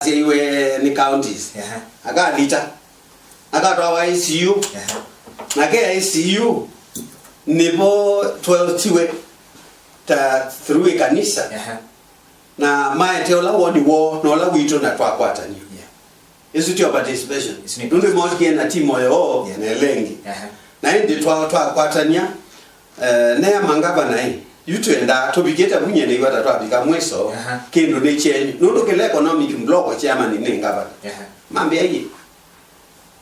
iwe ni counties akalita akatwa ICU na ke ICU nipo 12 tiwe ta through kanisa na maete ola woni wo no la wito na twakwatani is your participation ndio moja na timu yo na lengi na ndi twakwatania na mangaba nai yutuenda tobigeta bunyene iwata twabika mweso kendo ne chenyu nundo kele economic block chairman ni ngaba mambe yi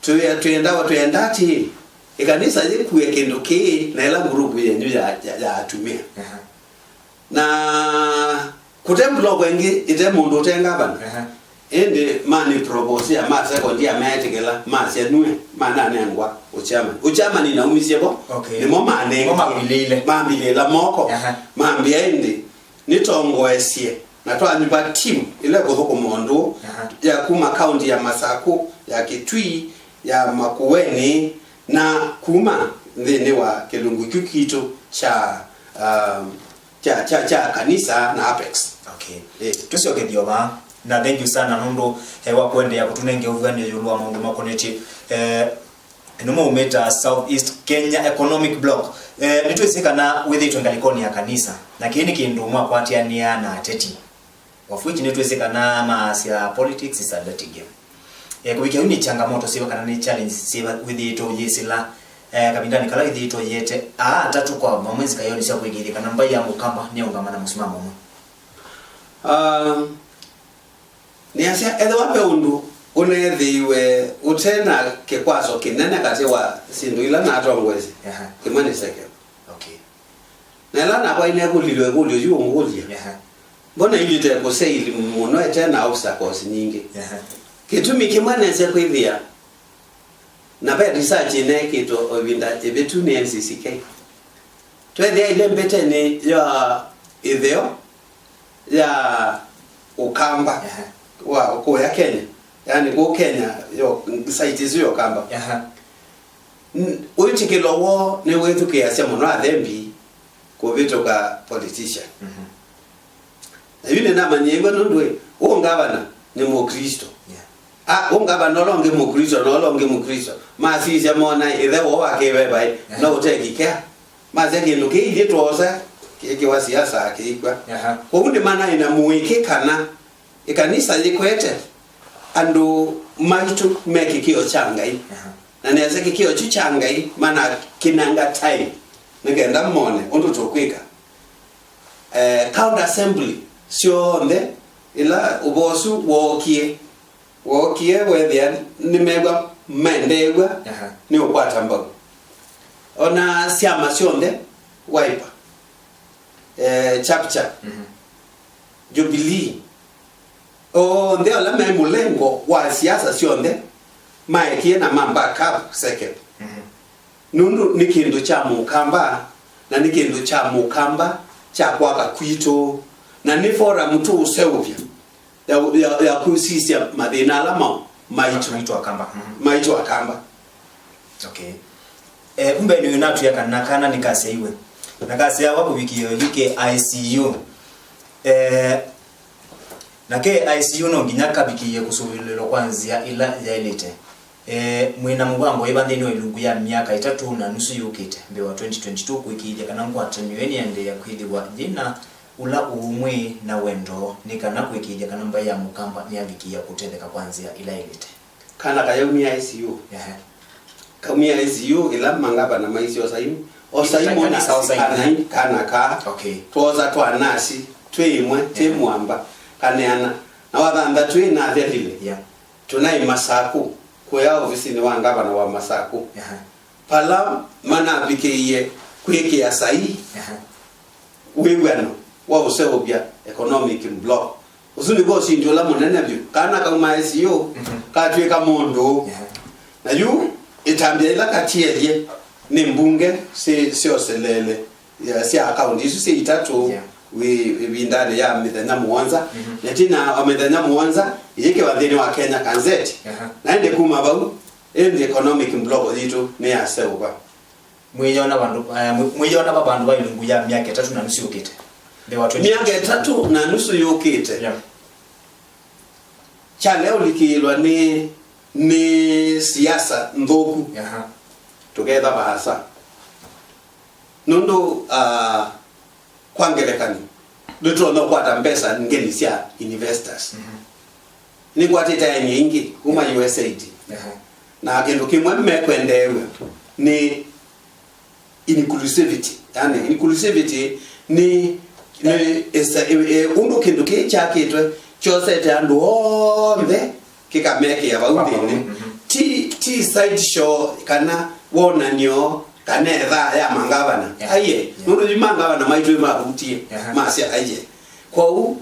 tuenda ti ikanisa zikuye kendo ke na ela group yenyu ya atumia na kutembulo kwengi ite mundu tengaba ende mani propose ya ma second ya metikela ma senue mana nengwa uchama ni naumisie bo ni moma ne mambilela moko mambi ende nitongo esie na to aniba team ile gothoko mondo ya kuma county ya Masako ya Kitui ya Makueni na kuma ndene wa Kelungu Kikito cha kanisa na Apex. Tusio kedioma na thank you sana nondo hewa kwende ya kutunenge uvani yulua mundu makoneti numo umeta Southeast Kenya Economic Block nituisika na withe ituengalikoni ya kanisa na kini kindumwa kwa atiania na ateti wafuichi nituisika na maasila politics is a dirty game kubikia uni changamoto siwa kana ni challenge siwa withe ito yesila kabindani kala withe ito yete tatu kwa mamwezi kayoni siwa kuigirika na mbai ya mukamba niungamana musimamo ni asia edo wape undu unethiwe utena kekwaso kinene kati wa sindu ila na atongwezi kimani seke na ila na kwa ine kulilwe yu ngulia mbona ilite kuseili muno etena obstacles nyingi kitumi kimane seke hivya na pe research ine kito obinda ebetu ni NCCK twethia ile mbete ni ya idheo ya ukamba wa ya Kenya yani go Kenya yo site izo kamba uyitikelo wo ne wethu ke yase muno athembi ko bitoka politician na yule na manyengwa ndwe ungabana ni mu Kristo ungabana nolonge mu Kristo masisi amona ile wo wakewe bai na utekike mazenge nuke ile toza kike wa siasa akikwa ko unde mana ina muweke kana ikanisa likwete ando maitu meki kio changai na neze kio chuchangai mana kinanga time ngenda mone ondo tokwika counter assembly sio onde ila ubosu wokie wethia nimegwa mendegwa ni ukwata mbago ona siama sionde wiper chapcha Jubilee ndio la mulengo wa siasa sionde maekie na mamba cup second nundu nikindu cha mukamba na nikindu cha mukamba cha kwaka kwito na ni forum tu usevya ya kusisia madina alama maitu akamba umbe ni unatu ya kana nikaseiwe nakasea wapo wiki UK ICU na ke ICU no nginyaka bikiye kusubirilo kwanzia ila ya ilete mwina mugambo ibandeni welungu ya miaka 3 na nusu yukite mbewa 2022 kuikije kana ngwataniweni ende ya kwidibwa jina ula umwe na wendo nikana kuikije kana mba ya mukamba ni abikiya kutendeka kwanzia ila ilete kana kayumi ICU kamia ICU ila mangaba na maisio saimu osaimu na kana ka toza twanasi twimwe temwamba kaneana na wadanda twina athelile tunai Masako kwa ofisini wangaba na wa Masako pala mana bikiye kweke ya sai wewano wa usebya economic block usuli go sinjola munene byo kana kama ICU katweka mondo na yu itambia ila katielie ni mbunge sio selele ya si account isu si itatu windani ya mithenya muonza netina amethenya muonza yike wathini wa Kenya kanzeti na ende kuma bau ende economic block litu ni asewa mwiona bandu ba ilungu ya miaka 3 na nusu yukite miaka 3 na nusu yukite cha leo likilwa ni siasa ndoku together bahasa nundo kwangelekani ndio ndo kwata mbesa ngelisia investors ni kwatita nyingi kuma USAID na kendo kimwe mmekwendewe ni inclusivity. Yani inclusivity ni undo kendo kichakitwe chose tando onde kikameke ya baudini ti side show kana wona nyo kanetha ya mangavana aye nundo mangavana maitwe mabutie masia aye kwa u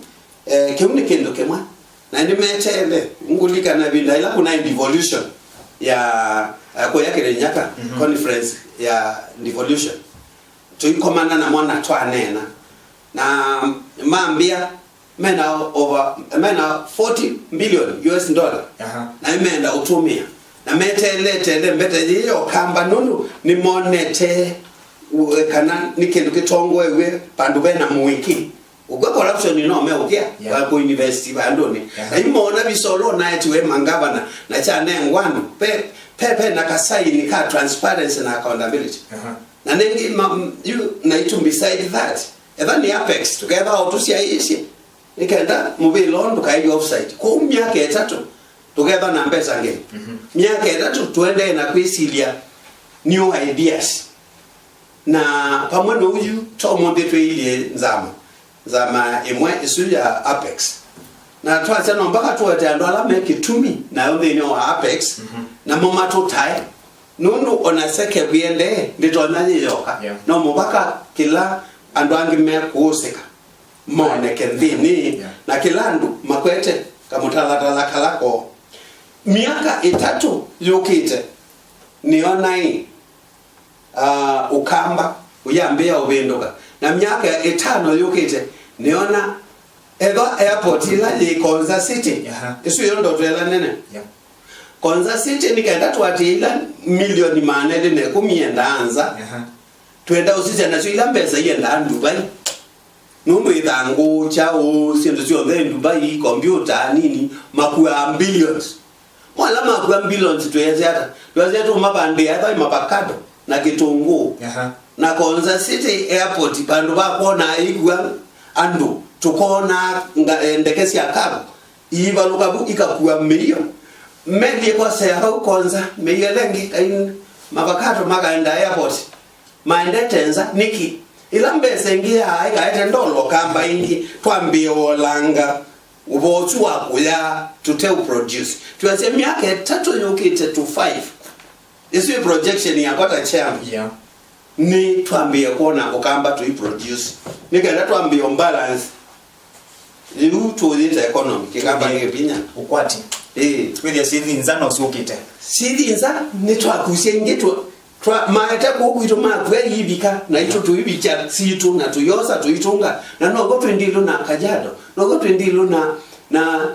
kiumni kendo kemwa na ndimetele ngulika na binda ila kuna devolution ya kwa yake Kenyaka conference ya devolution tuikomana na mwana twanena na mambia mena over 40 billion US dollar na imeenda utumia na metele mbete hiyo kamba nunu ni monete kana nikindu kitongwe we pandu bena muwiki ugwa corruption ino meokia kwa university bandoni imona bisolo na etiwe mangavana na chane ngwanu pepe na kasaini ka transparency na accountability na nengi na itu beside that even apex together otusia isi ikenda mubilondo kai offside kwa miaka 3 together na mbesa ngeni miaka 3 tuende na kwisilia new ideas na pamoja huyu tomonde tweile zama emwe isu ya apex na twatse no mpaka tuwete ando ala make tumi na yonde ni wa apex na mama tutai nundu onaseke biende nditona yoka no mpaka kila ando angime kuusika mone kendini na kila ndu makwete kamutala kalako miaka 3 yokite niona hii ukamba uyambia ubendoka na miaka 5 yokite niona eva airport ila ni Konza City isu yondo twela nene Konza City nikaenda twatila milioni manene ne kumienda anza twenda usisi na ila mbeza yenda Dubai numbe itango chao sindu sio Dubai computer nini makuwa billions wala makuwa billions twezeta mabande hata mapakado na kitungu na Konza City airport pandu bakona igwa andu tukona ndekesi ya kabu iba lukabu ikakuwa milioni medi kwa seha Konza meyelengi kain mapakato magaenda airport maende tenza niki ila mbese ngia aika ndolo kamba ingi twambie olanga ubochu wakuya to tell produce tuanze miaka 3 yokite to 5 isi projection ya kwata chama ni twambie kuona ukamba to produce nikaenda twambie balance you to the economy kikamba ngepinya ukwati twele sithi nzana usokite sithi nza ni twakushenge twa maeta kukwito makwe yibika na ito tuibicha situ na tuyosa tuitunga na nogo twendilo na Kajiado nogo twendilo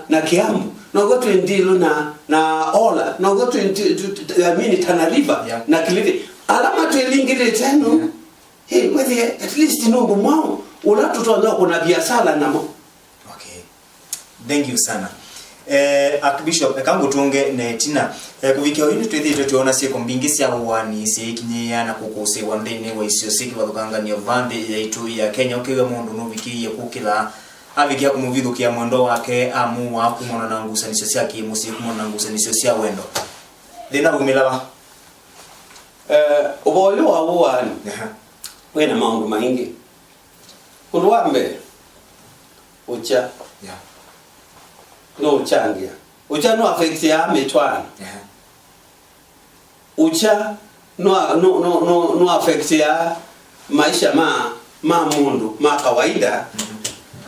na Kiambu nogo twendilo na Ola nogo twendilo Tana River na Kilifi alama twelingire tano whether at least nogo mwao ula tutonga kuna biashara namo. Okay, thank you sana. Archbishop kangu tunge netina kuvikia hino twethite tuona sieko mbingi cia wani sikinyia na kukuse wandene wa isio siki bathukanga ni vande yaitu ya Kenya ukiwe mundu no vikiye kukila avikia kumuvithukia mwendo wake amu wa kumona na ngusanisho cia kimusi kumona na ngusanisho cia wendo thina umilaba uboyo wa wani wena maundu maingi ulwambe ucha no changia ucha no affect ya mitwana ucha no affect ya maisha ma mundu ma kawaida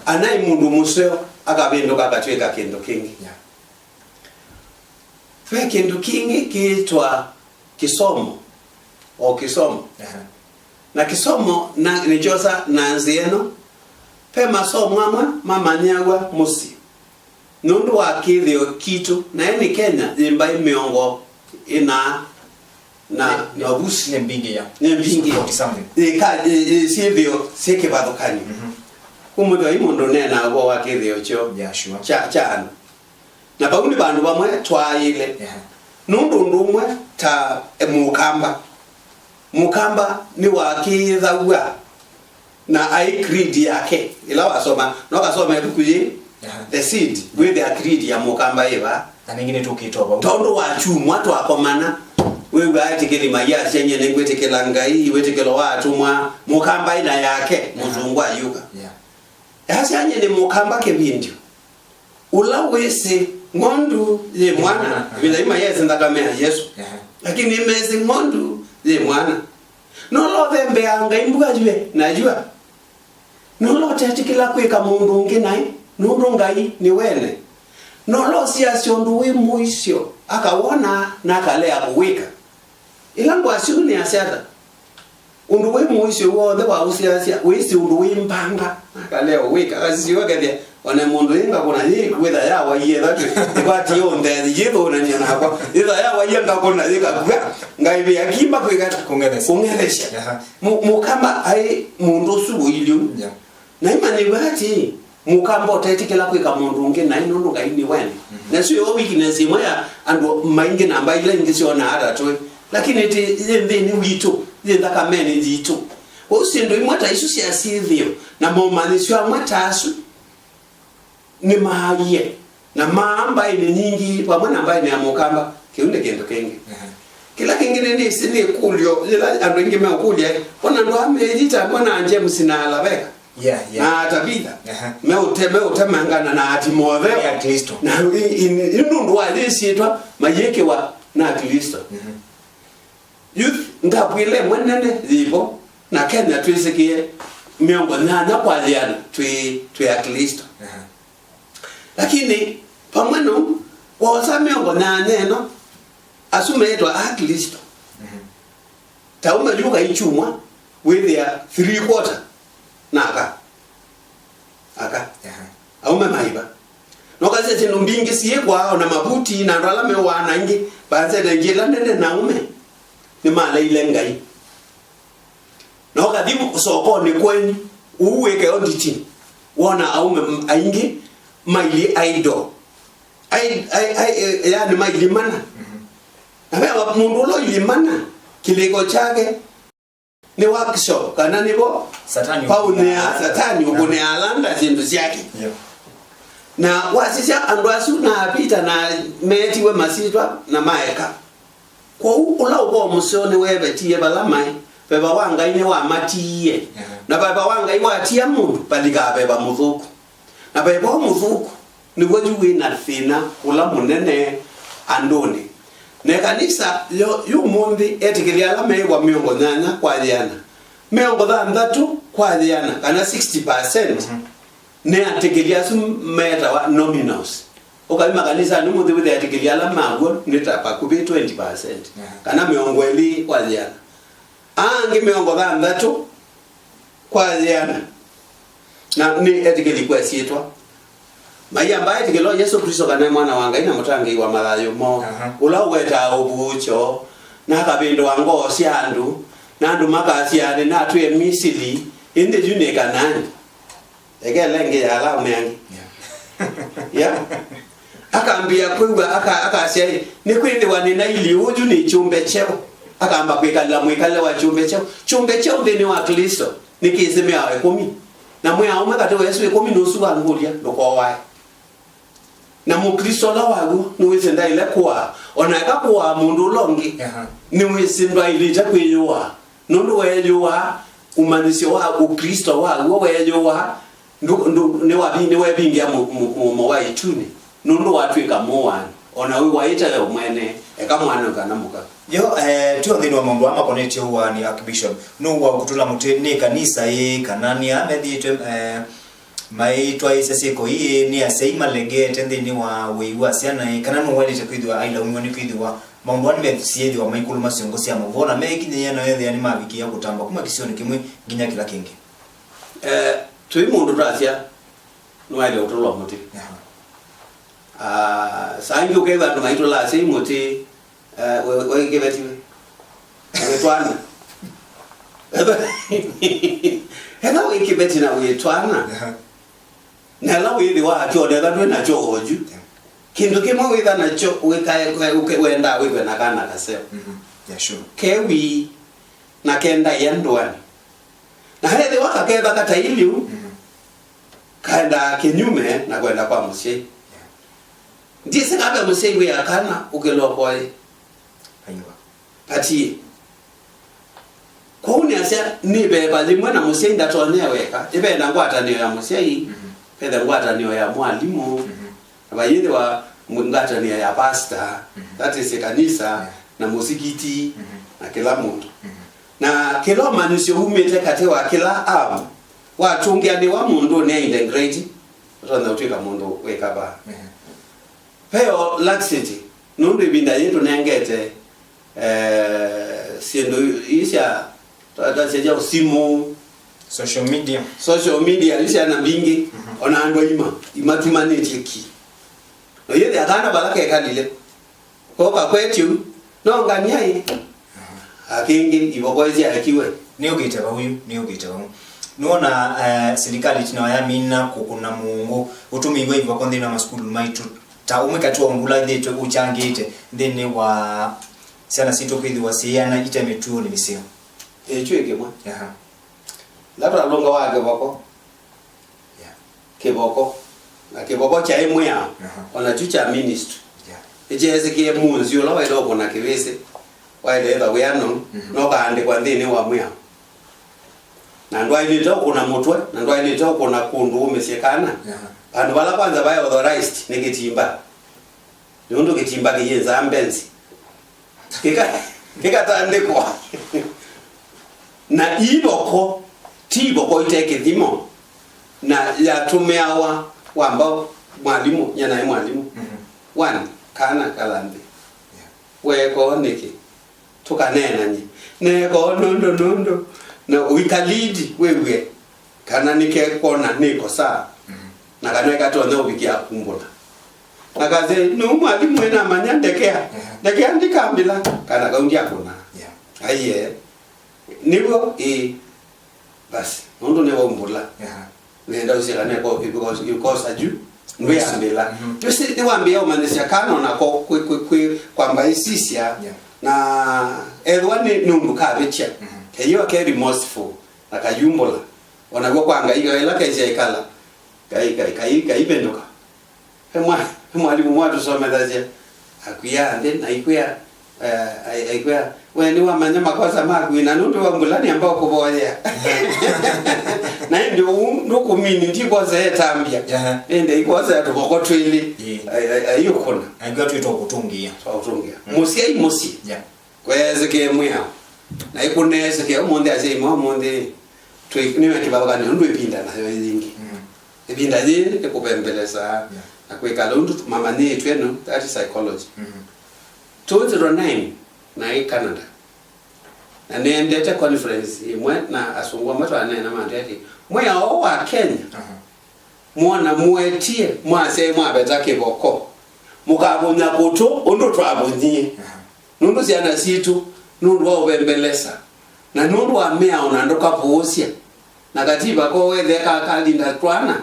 anai mundu museo akabendo kakatweka kendo kingi fe kendo kingi kitwa kisomo na kisomo na nijosa na nzieno pe masomo ama mamanyagwa musi nundu wakithio kitu na eni Kenya imbai miongo ina na busi nembingi ya sivyo sike badokani kumudo imondo nena go wakithio cho yeah sure cha na bauni bandu bamwe twaile nundu ndumwe ta mukamba ni wakithaua na ai creed yake ila wasoma no kasoma kuyi the seed with the creed ya mukamba iba na nyingine tukitoba tondo wa chumwa twakomana wewe atikeli maya chenye nengwetekela ngai wetekelo watu mwa mukamba ina yake muzungu ayuka yasi anye ni mukamba kebindio ula wese ngondu ye mwana bila ima yese ndakamea Yesu lakini imezi ngondu ye mwana nolo thembe anga imbuga jwe najua nolo tetikila kweka mundu nginai nundu ngai ni wene nolo siasio nduwe muisio akawona nakalea kuwika ilangu asiuni asiata unduwe muisio wothe wa usiasia wisi unduwe mpanga nakalea kuwika asiwekethia one mundu inga kuna hii kwetha ya waiye thatu ibati yonde yitho na nyana kwa itha ya waiye ngakona ika ngaibe yakimba kwigata kungeresha mukamba ai mundu subuilio na imani bati mukamba otetikela kwika mundu nge na ino ngai ni wene na sio weakness moya ando mainge namba ile ngisiona hata tu lakini ite ni wito ndaka mene jito usindo imwata isusi asithio na momanisho amwatasu ni mahagie na maamba ile nyingi pamoja na ambaye ni amukamba kiunde kendo kenge kila kingine ni sini kulio ila ando ingeme okulia ona ndo amejita mbona anje msinala beka na tabitha meutema na atimothe ya Kristo na inundu wa lisitwa mayeke wa na Kristo youth ngapwile mwenene zipo na Kenya twisikie miongo na kwa jana twi ya Kristo lakini pamweno kwa miongo na neno asumeitwa a Kristo taume yuka ichumwa with their 3/4 naka aume maiba nokaze tino mbingi siye kwa na mabuti na ndala me wana ngi baze de ngila nene naume ni mala ile ngai noka dimu soko ni kweni uweke onditi wana aume aingi maili aido ai yani maili mana na baba mundu lo ilimana kilego chake ni workshop kana nibo satani paunia satani ubone alanda zindu zake na wasisia andwasu na pita na meti we masitwa na maeka kwa ula ubo musione webe tie balamai beba wanga ine wa matiye na baba wanga iwa tia mundu balika beba muthuku na beba muthuku ni woju wina thina ula munene andoni ne kanisa yu mundi etikiria la mewa miongo nyanya kwa jana miongo thandatu kwa jana kana 60% ne atikiria su meta wa nominals okalima kanisa ni mundi with atikiria la mago nitapa kubi 20% kana miongo eli kwa jana ange miongo thandatu kwa jana na ni etikili kwa sietwa maya ambaye tikelo Yesu Kristo kana mwana wanga ina mutangi wa malayo mo ula weta obucho na kabindo wango siandu na ndu makasi ane na tuye misili inde june kanani egelenge ya la umeangi akaambia kwewa akasia ni kwende wanena ili uju ni chumbe cheo akaamba kwekala mwekala wa chumbe cheo ndeni wa Kristo nikizime awe 10 na mwe aume katoa Yesu 10 nusu angulia ndoko wae na mukristo la wagu niweze ndaile kwa onaka kwa mundu longi niweze ndaile kweyowa nundu weyowa umanisio wa ukristo wa weyowa ndu ne wabini webingia mu wa ituni nundu watwika muwani ona we waita le mwene ekamwana kana muka yo tu ndini wa mambo ama connect huwa ni archbishop no wa kutula mutene kanisa ye kanania medite maitwa iseseko hii ni aseima legete ndini wa weiwa siana kana no wale kwidwa aila umwani kwidwa mambo ni mesiedi wa maikulu masiongosi ya mvona meki yana yeye yani mabiki ya kutamba kuma kisioni kimwe ginya kila kingi tui mundu rasia no wale utolo muti sangi ukeva ndo maito la sei muti we gebeti we twana hena we gebeti na we twana na la we di wa cho de ga na cho oju kindu kimwe witha nacho wenda wiwe na kana kaseo yeah sure kewi na kenda yendwani na hele wakaketha kata iliu kaenda kinyume na kwenda kwa musei ndise ngabe musei we akana ukelokoi aiwa pati kuni asia ni beba limwe na musei ndatone weka ibe na ngwatanio ya musei pede ngwatanio ya mwalimu abayinde wa ngwatanio ya pastor that is kanisa na musikiti na kila mtu na kila manusio humete kate wa kila abu watungia ni wa mundu ne integrate ronda utika mundu weka ba peo laxity nundu ibinda yetu nengete siendo isha tataseja usimu social media isha na bingi ona ando imatumaneti ki no yede akana balaka ekalile koka kwetu no nganyai akingi ibokoezi akiwe niogite bahuyu nuona serikali tinawa mina kukuna mungu utumiwe hivyo kwa ndina maskulu maitu ta umekatu ongula dheto uchangite ndene wa sana sito kwidi wasiana ita metuo ni misio chweke mwa labda longa wage boko keboko na keboko cha emwe ya ona chucha ministry ejeze ke munzi yo lawa ilo kona kebese waile eba weano no kande kwa ndine wa mwa na ndwa ile to kuna mutwe na ndwa ile to kuna kundu umesekana bantu bala kwanza baya authorized nekitimba ndondo kitimba kiyenza ambenzi kika tandiko na iboko tiboko iteke dhimo na ya tumeawa wamba mwalimu yana mwalimu one kana kalande weko niki tukanena nyi neko nondo na uikalidi wewe kana nike kona niko saa na kana katonda ubikia kumbula nakaze no mwalimu ena manyandekea ndekea ndikambila kana kaundia kuna aiye nibo basi ndo ne wombula nenda usikane ko because you cause aju nwe ambela tusi niwaambia umanisha kana na ko kwamba isisia na edwani numbuka becha keyo ke remorseful akayumbola wanagwa kwanga ila kaje ikala kai bendoka mwalimu mwatu somedhaje akuya then aikuya wewe wamanya makosa maku ina nundu wa mbulani ambao kuboya na ndio kumini ndipo zetambia ende ikoza tubokotwili ayo kona aiga twito kutungia musi kweze ke mwa na ikuneze ke umonde aje monde twikniwe kibabagani ndu ipinda na yingi ipinda je ekupembeleza akwekala undu mama ni tweno that is psychology 2009 na Canada na niendete conference imwe na asungwa mtu anena mandeti mwe ao wa Kenya muona muetie mwase mwabeta kiboko mukabonya kuto ondo twabonyi nundu siana situ nundu wa ubembelesa na nundu wa mea unandoka puosia na katiba ko wethe kalinda twana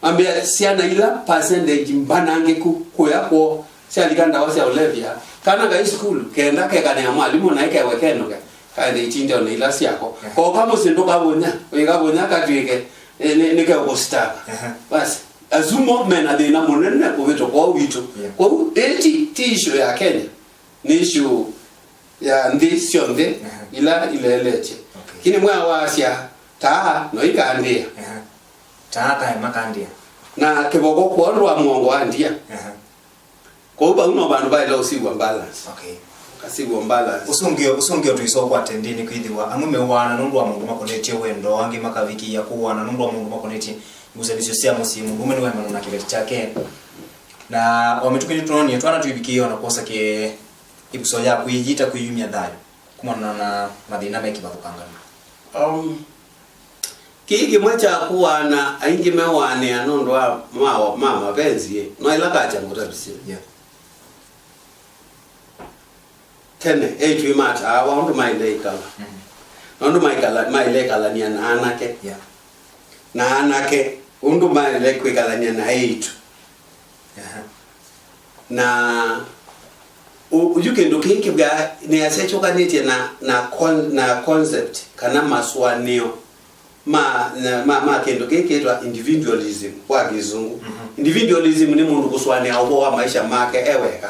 ambia siana ila percentage mbanange kuyako sialikanda wase olevia kana ga school kenda ke kana ya mwalimu na ike wekeno kaende itinde ona ila siako ko kama sindoka bonya katwike nike ukostaka basi azumo mena de na monene ko veto ko wito ko issue ya Kenya ni issue ya ndisionde ila ileleche kini mwa wasia taa no ikandia taa ka makandia na kiboko ko ro amongo andia ko ba uno bantu ba ilo sigwa balance kasigwa balance usungio tuisokwa tendini kwithiwa amume wana nundu wa mungu makoneti wendo wangi makaviki ya kuwana nundu wa mungu makoneti nguzanisho sia musimu mume ni wema na kibeti chake na wametukini tunoni twana tuibikio na kosa ke ibuso ya kuijita kuiyumia dhayo kumana na madina mengi bakupangana kiki mwacha kuwa na aingi mewane anondo wa mama benzi no ilaka cha ngotabisi tene etu mata awandu mailekala nondo mailekala ni anake na anake undu mailekala ni na etu na ujukendo keke bwa ne asechoka nete na concept kana maswanio ma kendo keke etwa individualism kwa kizungu. Individualism ni mundu kuswane abo wa maisha make eweka.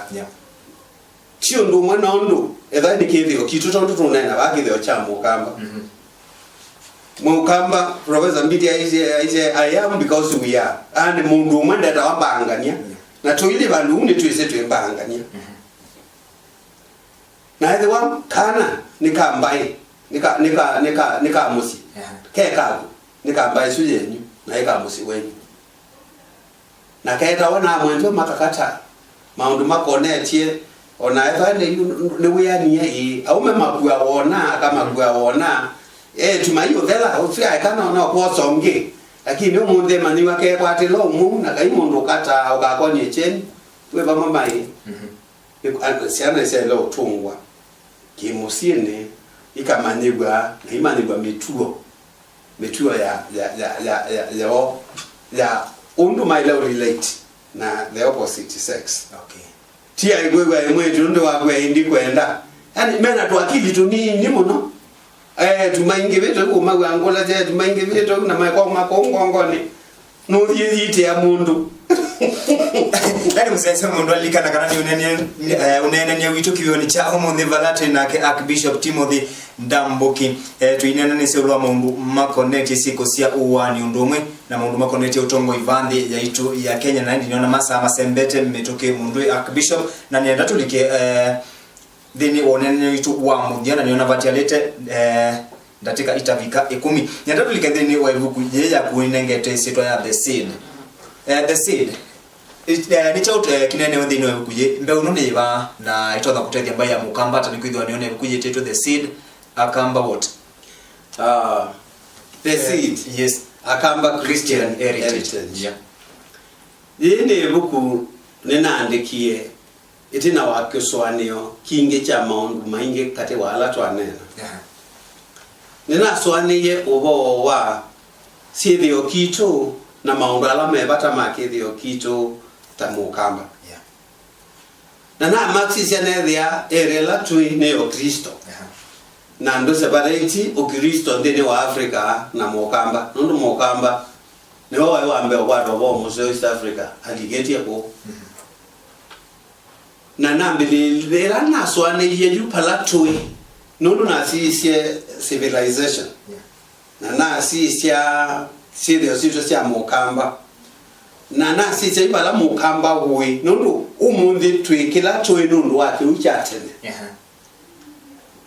Tio ndo mwana ndo ethani kithio kitu tondu tunena bakithio cha mukamba. Mukamba Professor Mbiti aise I am because we are and mundu mwenda tawabangania na toile bandu ne twese twembangania. Na either one kana nikambai nika musi keka nikambai suyenyu na ika musi wenyu na kaita wana mwendo makakata maundu makonetie ona ethane ne weyania au memakua wona kama kua wona tumayo thela ufia kana ona kwa songe lakini umunde mani wake kwate lo mu na kai mundu kata ugakonye cheni we ba mama siana ise lo tungwa kimusine ikamanigwa na imanigwa metuo ya undu maila relate na the opposite sex. Okay. Tia igwe mwetu ndo wakwe indi kwenda. Yani mena tu akili tu ni muno. Tumainge veto ko magwa angola je tumainge veto na makongo ngoni. No yiti ya mundu. Nani mzee mundu alikana kana unene wito kioni cha homo the valate na ke Archbishop Timothy Ndambuki tuinena ni seulwa mundu makoneti siko sia uwani undumwe na mundu makoneti utongo ivandi ya itu ya Kenya na ndi niona masa masembete mmetoke mundu Archbishop na nienda tulike dini onene witu wa mundiana niona vatialete ndatika itavika 10 nienda tulike dini wa ivuku ya kuinengete sito ya the seed. The seed ni chote kinene withini wa kuje mbeu no niba na itotha kutethia mbai ya mukamba ta nikwithwa nione kuje teto the seed akamba what the seed yes akamba Christian heritage. Yeah. Yene buku ninaandikie itina wakiswanio kinge cha maundu mainge kati wala twanena. Nina swaniye ubo wa sithio kitu na maundu ala mebata makithio kitu ta mukamba. Na maxis ya nethia erela tui neo Kristo. Na ndo separate o Kristo ndene wa Africa na mukamba. Ndo mukamba ni wao wambe wa robo mu East Africa aligetia ko. Na nambili era na swane yeju palatui. Ndo na sisi civilization. Na sisi sithio sito cia mukamba. Na sisi ibala mukamba we nundu umundi twikila twi nundu wake uchatene.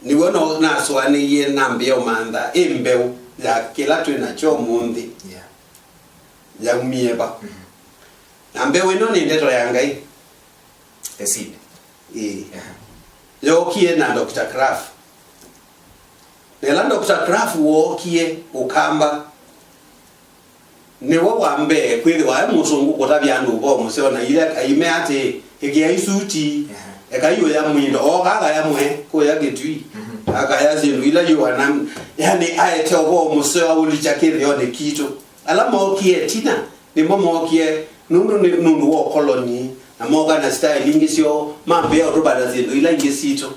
Ni wono na swani ye nambia umanda imbeu ya kila twi na cho mundi ya umieba. Nambe no ni ndeto ya ngai the seed yo kie na Dr. Kraft Nela Dr. Kraft wo kie ukamba ne wambe kweli wa musungu kotabyandu bo musona ile kaime ate egia isuti ekayo ya mwindo ogaga ya mwe ko ya getui akaya zindu ila yo anam yani ayete obo musewa ulichakiri yone kitu alama okie tina ni momo okie nundu wo koloni na moga na style ingisio mambe ya rubada zindu ila ingisito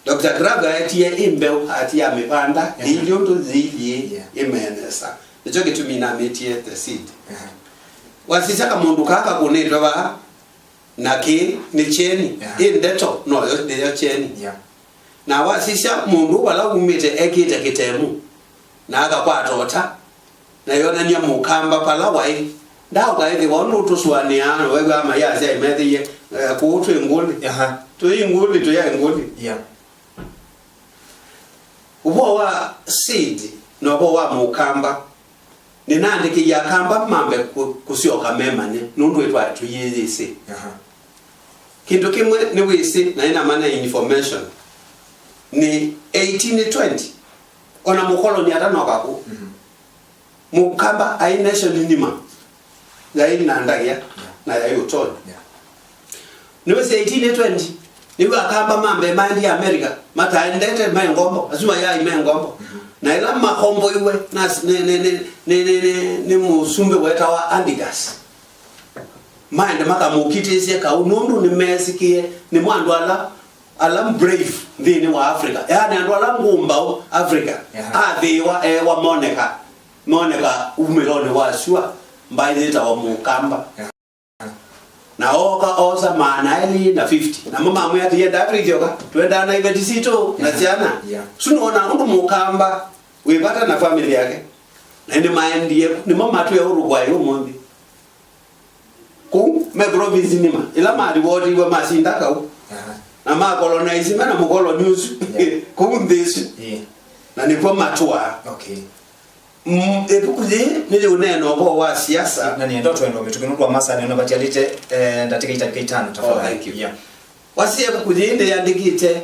Dr. Kraga atie imbeu atia mepanda ilio ndo zili imenesa Ejo kitumina metie the seed. Wasisaka mundu kaka kunetwa ba naki ni cheni indeto no yo cheni. Na wasisha mundu wala umite ekite kitemu. Na aka kwatota na yona nya mukamba pala wai. Ndao gaidi wonu tuswane ano wewe ama yazi imethie kuutwe nguli. Tu inguli tu ya nguli. Ubo wa seed no bo wa mukamba ninandiki ya kamba mambe kusioka memane nundu etwa tuyeze kintu kimwe ni wisi na ina maana information ni 1820 ona mukoloni atano kako mukamba ai nation nima ya ina ndagia na ya yotoni ni wisi 1820 ni wakamba mambe mandi ya America mata ndete mengombo azuma ya imengombo na ila makombo iwe na ne musumbe wetawa Andigas mind makamukitise ka unundu ni mesikie ni mwandu ala brave ndini wa Africa yani andu ala ngumba Africa athiwa wa moneka umilone wa shua mbaizita wa mukamba na osa maana eli na 50 na mama amwe ati yenda Africa twenda na event sito na jana tunaona undu mukamba wipata na familia yake na ndi maendie ni mama tu ya Uruguay umombi ku me province nima ila mali wodi wa masinda ka na ma colonize mana mu colonize ku ndesi na ni kwa matua epukuje nile uneno kwa wa siasa na ni ndoto ndo umetukinundwa masa ni unabatia lite ndatika itabika 5 tafadhali wasie epukuje inde yandikite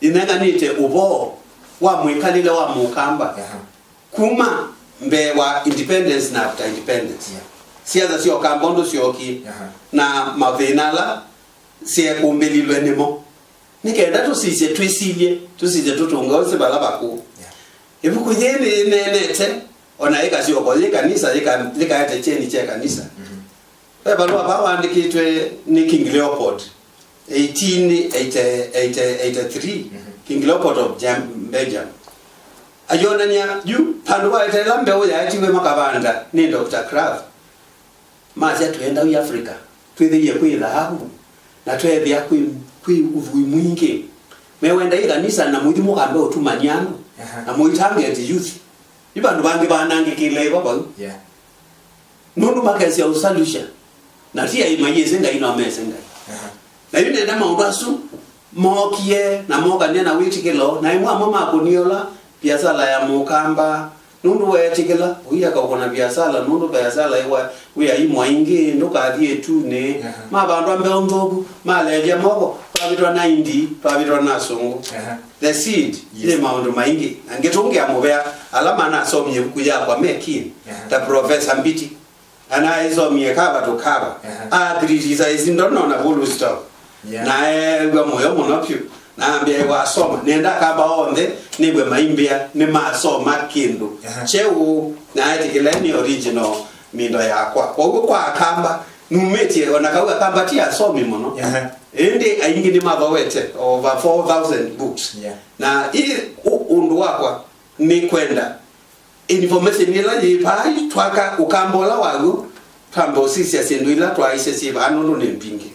inanganite ubo wa mwikalile wa mukamba kuma mbe wa independence na after independence siasa sio kambondo sio ki na mavenala sie kumbelilwe nimo nikenda tusise twisilie tutunga ose balabaku ebukujeni nenete onaika sio kwa kanisa lika cheni cha kanisa balua bawandikitwe ni King Leopold 1883 King Leopold of Belgium ayonania juu panduwa itaela mbeo ya atiwe makabanda ni Dr. Kraft maja tuenda u Africa twithie kwi dhahabu na twethia kwi uvui mwingi mewenda ikanisa na muithimu kambe utumaniano na muitange ati youth ibandu bangi banangikile baba nundu makesi usalusha na tia imayeze ngai no mesenga na yune nda maundasu mokie na moka nena witikilo na imwa mama kuniola biasala ya mukamba nundu wetikila uyaka ukona biasala nundu biasala iwa uya imwa ingi nduka thie tune mabandu ambe ondogu maleje moko twabitwa 90 twabitwa nasungu the seed ile maundu maingi angetunge amubea alama na somye kuja kwa meki ta professor Mbiti ana hizo miekaba tukaba agritiza izindono na bulu stop na wa moyo monopyo na ambia wa soma nenda kaba onde nibwe maimbia ni masoma kindu cheu na etikileni original mindo yakwa kwa kamba numetie onakawa kamba tia somi mono ende aingi ni mabawete over 4000 books na hii undu wakwa ni kwenda information ila yipai twaka ukambola wagu tambo sisi asendwila twaise siba anono nempingi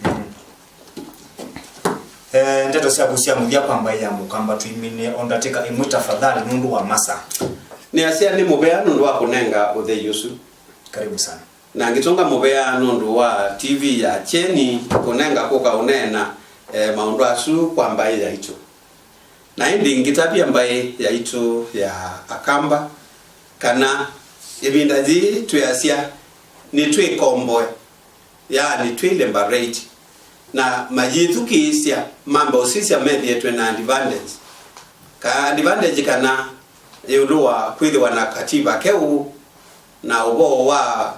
ndeto sabusia muthia kwamba ya mukamba tuimine ondateka imwe tafadhali nundu wa masa ni asia ni mubea nundu wa kunenga uthe yusu karibu sana na ngitonga mubea nundu wa TV ya cheni kunenga kuka unena maundu asu kwamba ya ito na indi ngitapia mbaye ya ito ya akamba kana ibindaji tuyasia ni twe komboe ya ni twe liberate na majithu kiisia mambo sisi amedhi yetu na advantage ka advantage kana yulua kwithwa na katiba keu na ubo wa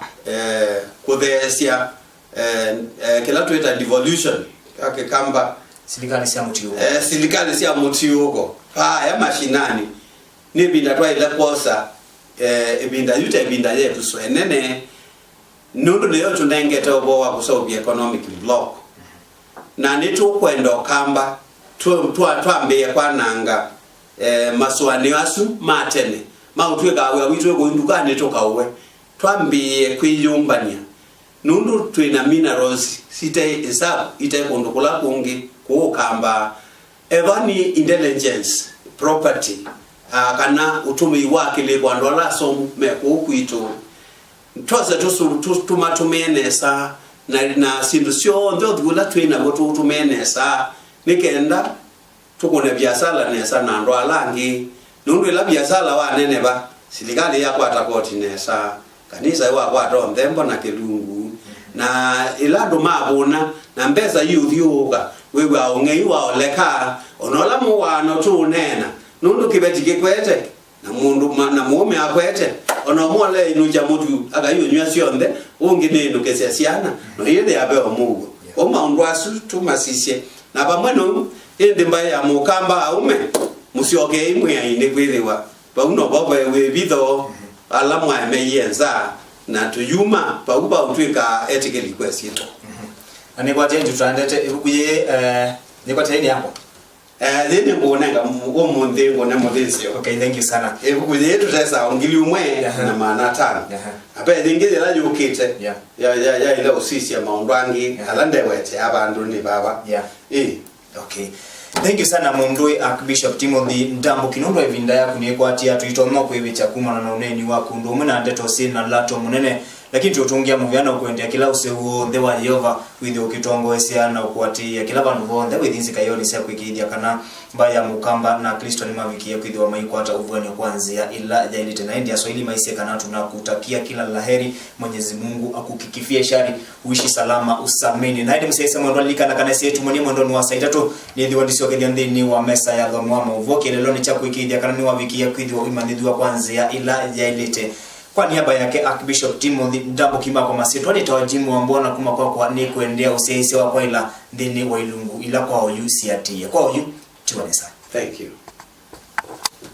kuthesia kila tueta devolution yake kamba silikali sia mutiugo ya mashinani ni binda twa ile kosa binda yuta binda yetu so enene nundu leo tunengeta ubo wa kusolve economic block na nitu kwendo kamba twambie kwananga maswani asu matene mautwe gawe witwe go ndukane tokawe twambie kwiyumbania nundu twina minerals site hesabu ite kondukula kungi kukamba evani intelligence property kana utumi wake le kwandola somu mekukwito twaza tumatumenesa na sindu sio ndo dula twina moto tumenesa nikenda tukone biasala nesa na ndo alangi nundu la biasala wa nene ba silikali ya kwata koti nesa kanisa wa kwata ndembo na kelungu na ilado mabuna na mbeza yuthiuka wewe aongei wa oleka onola muwano tu nena nundu kibetike kwete na mundu na muome akwete ono mole inuja mutu agayo nywa sionde ungi nenu kesesiana no yede abe omugo o maundu asu tumasisye na bamweno ende mbaye ya mukamba aume musioke imwe ine kwelewa bauno bobe we bitho alamwa emeyenza na tuyuma pauba utwika ethical request yeto Ani kwa tena tutandete kuye ni kwa tena hapo. Then mbonanga omunde ngona modesio. Okay, thank you sana. Kuye yetu sasa ongili umwe na maana 5. Apa ndingeze la yokete. Ya ile usisi ya maondwangi alande wete abantu ni baba. Okay. Thank you sana Mundui Archbishop Timothy Ndambo Kinondo evinda ya kuniekwati tuitono kwebicha kuma na uneni wako ndo muna ndeto sina lato munene lakini tutungia muvyana kuendea kila usewo the wa Yehova with ukitongo esiana ukwati kila bandu bonde with insi kayoni sia kwikidia kana mbaya mukamba na Kristo ni maviki ya kwidwa maikwata uvwani kwanzia ila jaili tena India Swahili maisi kana tunakutakia kila laheri Mwenyezi Mungu akukikifie shari uishi salama usamini na hadi msaisa mwendo alikana kanasi yetu mwani mwendo ni wasaita tu ni diwa ndisio kediande ni wa mesa ya dhamwama uvoke leloni cha kwikidia kana ni waviki ya kwidwa imandidwa kwanzia ila jaili kwa niaba yake Archbishop Timothy Ndambo Kimako Masito alitawajimu wambona kuma kwa ni kuendea usiaisi wa kwa ila ndini wa ilungu ila kwa oyu siatia kwa oyu tuwane sana. Thank you.